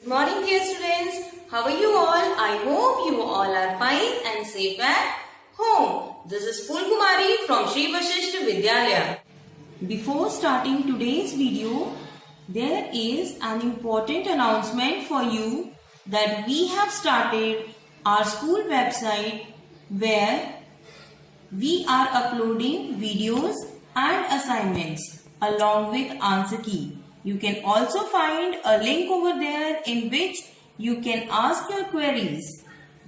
Good morning, dear students. How are you all? I hope you all are fine and safe at home. This is Fulkumari from Sri Vasishta Vidyalaya. Before starting today's video, there is an important announcement for you that we have started our school website where we are uploading videos and assignments along with answer key. You can also find a link over there in which you can ask your queries.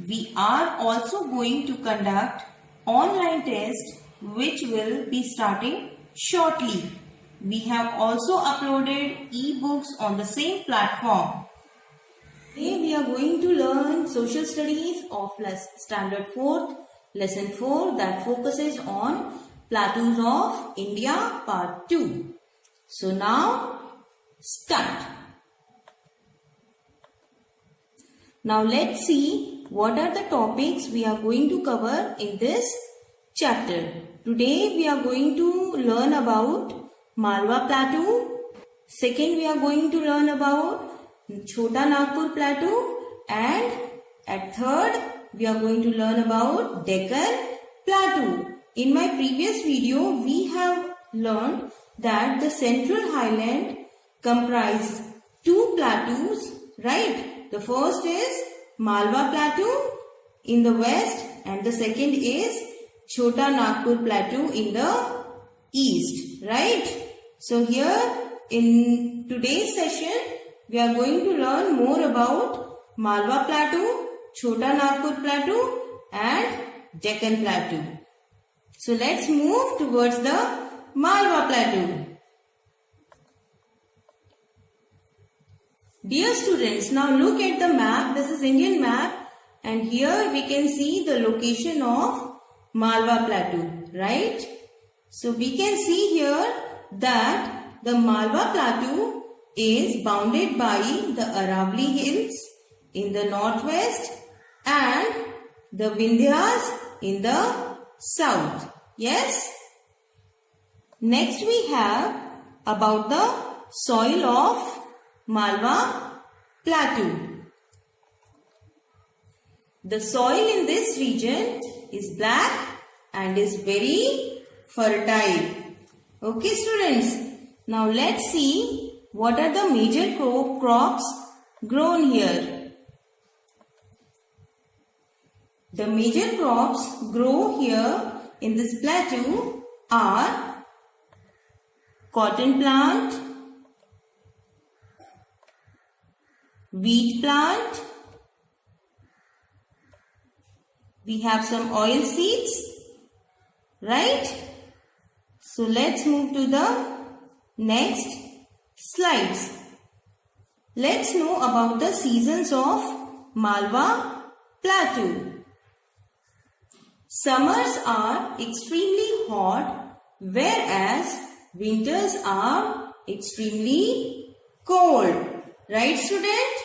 We are also going to conduct online test which will be starting shortly. We have also uploaded e-books on the same platform. Today we are going to learn social studies of standard 4th, lesson 4 that focuses on plateaus of India part 2. So now start. Now let's see what are the topics we are going to cover in this chapter. Today we are going to learn about Malwa Plateau. Second we are going to learn about Chota Nagpur Plateau, and at third we are going to learn about Deccan Plateau. In my previous video we have learned that the Central Highland comprise two plateaus, right? The first is Malwa Plateau in the west and the second is Chota Nagpur Plateau in the east, right? So here in today's session we are going to learn more about Malwa Plateau, Chota Nagpur Plateau and Deccan Plateau. So let's move towards the Malwa Plateau. Dear students, now look at the map. This is Indian map and here we can see the location of Malwa Plateau, right? So we can see here that the Malwa Plateau is bounded by the Aravalli Hills in the northwest and the Vindhyas in the south. Yes? Next we have about the soil of Malwa Plateau. The soil in this region is black and is very fertile. Okay students, now let's see what are the major crops grown here. The major crops grow here in this plateau are cotton plant, wheat plant, we have some oil seeds, right? So let's move to the next slides. Let's know about the seasons of Malwa Plateau. Summers are extremely hot, whereas winters are extremely cold. Right, student?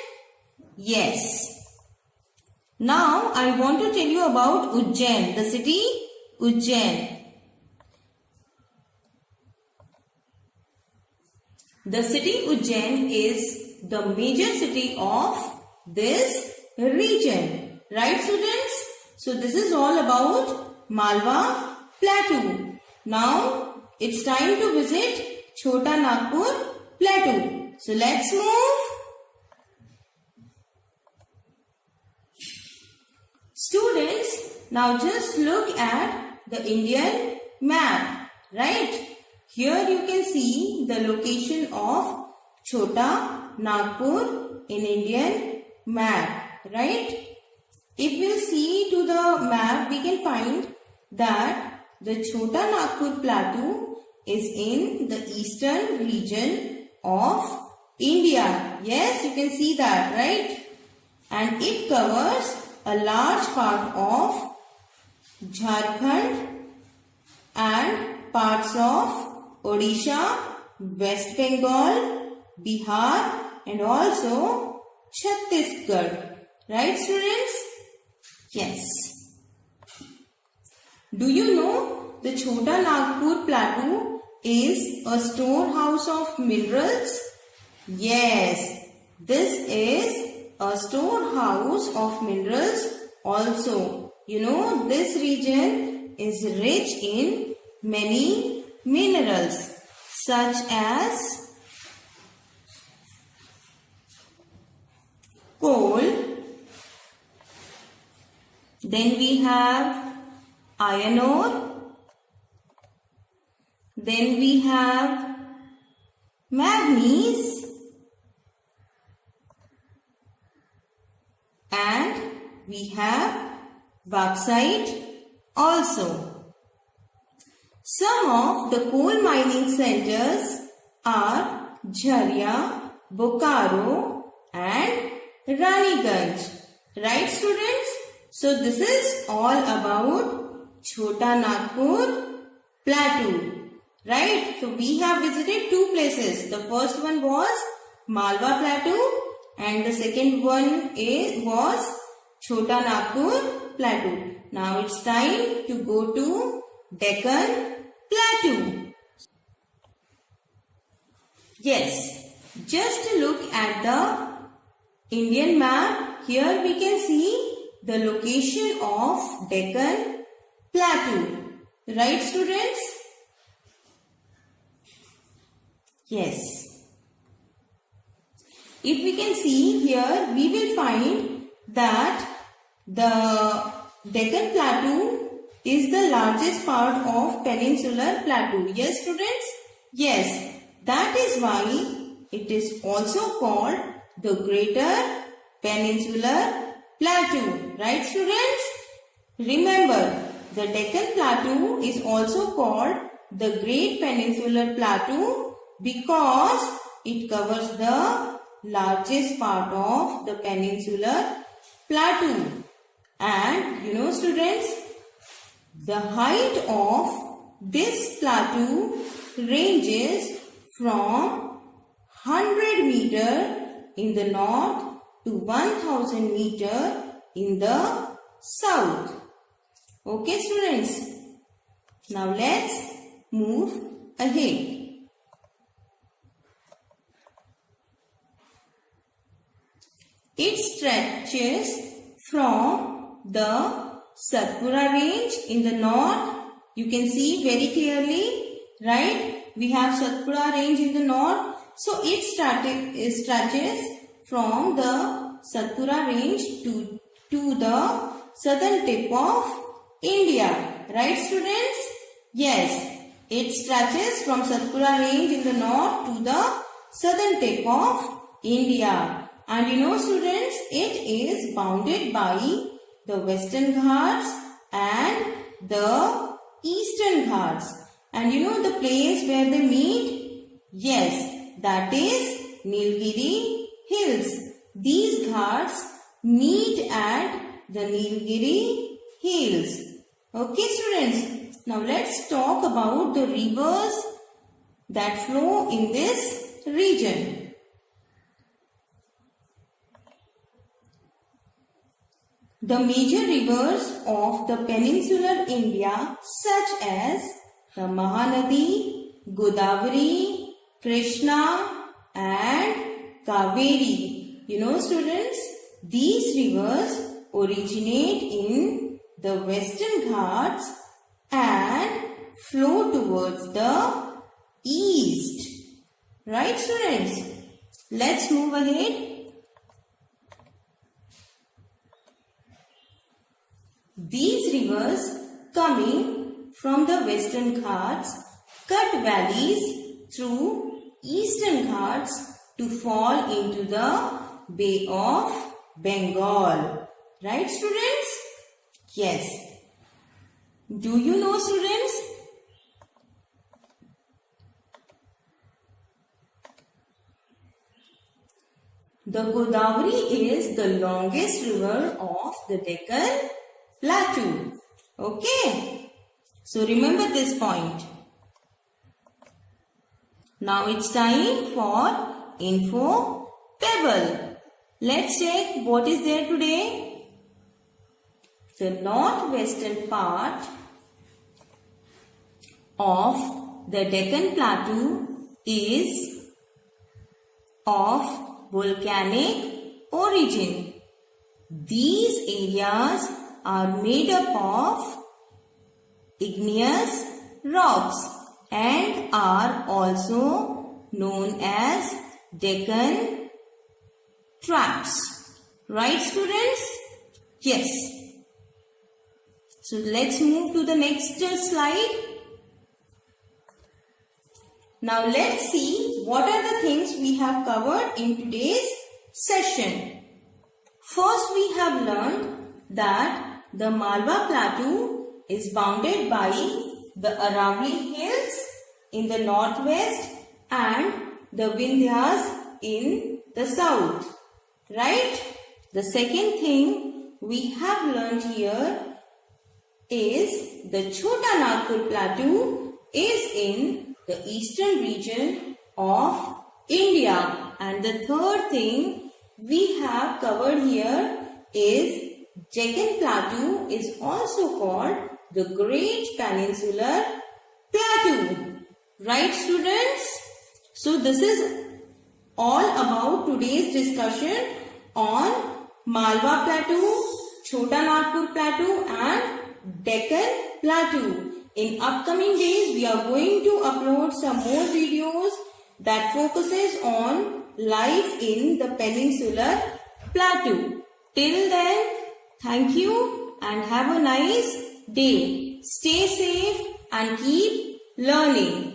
Yes. Now, I want to tell you about Ujjain, the city Ujjain. The city Ujjain is the major city of this region. Right, students? So, this is all about Malwa Plateau. Now, it's time to visit Chota Nagpur Plateau. So, let's move. Students, now just look at the Indian map, right? Here you can see the location of Chota Nagpur in Indian map, right? If we see to the map, we can find that the Chota Nagpur Plateau is in the eastern region of India. Yes, you can see that, right? And it covers a large part of Jharkhand and parts of Odisha, West Bengal, Bihar and also Chhattisgarh. Right, students? Yes. Do you know the Chota Nagpur Plateau is a storehouse of minerals? Yes, This is a storehouse of minerals also. You know, this region is rich in many minerals such as coal, then we have iron ore, then we have manganese, and we have bauxite also. Some of the coal mining centers are Jharia, Bokaro and Raniganj. Right, students? So this is all about Chota Nagpur Plateau. Right? So we have visited two places. The first one was Malwa Plateau and the second one was Chota Nagpur Plateau. Now it's time to go to Deccan Plateau. Yes, just look at the Indian map. Here we can see the location of Deccan Plateau. Right, students? Yes. If we can see here, we will find that the Deccan Plateau is the largest part of peninsular plateau. Yes, students? Yes. That is why it is also called the Greater Peninsular Plateau. Right, students? Remember, the Deccan Plateau is also called the Great Peninsular Plateau because it covers the largest part of the peninsular plateau. And you know, students, the height of this plateau ranges from 100 meter in the north to 1000 meter in the south. Okay, students. Now let's move ahead. It stretches from the Satpura range in the north. You can see very clearly, right? We have Satpura range in the north. So it stretches from the Satpura range to the southern tip of India. Right, students? Yes. It stretches from Satpura range in the north to the southern tip of India. And you know, students, it is bounded by the Western Ghats and the Eastern Ghats. And you know the place where they meet? Yes, that is Nilgiri Hills. These Ghats meet at the Nilgiri Hills. Okay, students. Now let's talk about the rivers that flow in this region. The major rivers of the peninsular India such as the Mahanadi, Godavari, Krishna and Kaveri. You know, students, these rivers originate in the Western Ghats and flow towards the east. Right, students? Let's move ahead. These rivers coming from the Western Ghats cut valleys through Eastern Ghats to fall into the Bay of Bengal. Right, students? Yes. Do you know, students? The Godavari is the longest river of the Deccan Plateau. Okay. So remember this point. Now it's time for Info Pebble. Let's check what is there today. The northwestern part of the Deccan Plateau is of volcanic origin. These areas are made up of igneous rocks and are also known as Deccan Traps. Right, students? Yes. So let's move to the next slide. Now let's see what are the things we have covered in today's session. First, we have learned that the Malwa Plateau is bounded by the Aravalli Hills in the northwest and the Vindhyas in the south. Right? The second thing we have learned here is the Chota Nagpur Plateau is in the eastern region of India. And the third thing we have covered here is Deccan Plateau is also called the Great Peninsular Plateau. Right, students? So this is all about today's discussion on Malwa Plateau, Chota Nagpur Plateau and Deccan Plateau. In upcoming days, we are going to upload some more videos that focuses on life in the Peninsular Plateau. Till then, thank you and have a nice day. Stay safe and keep learning.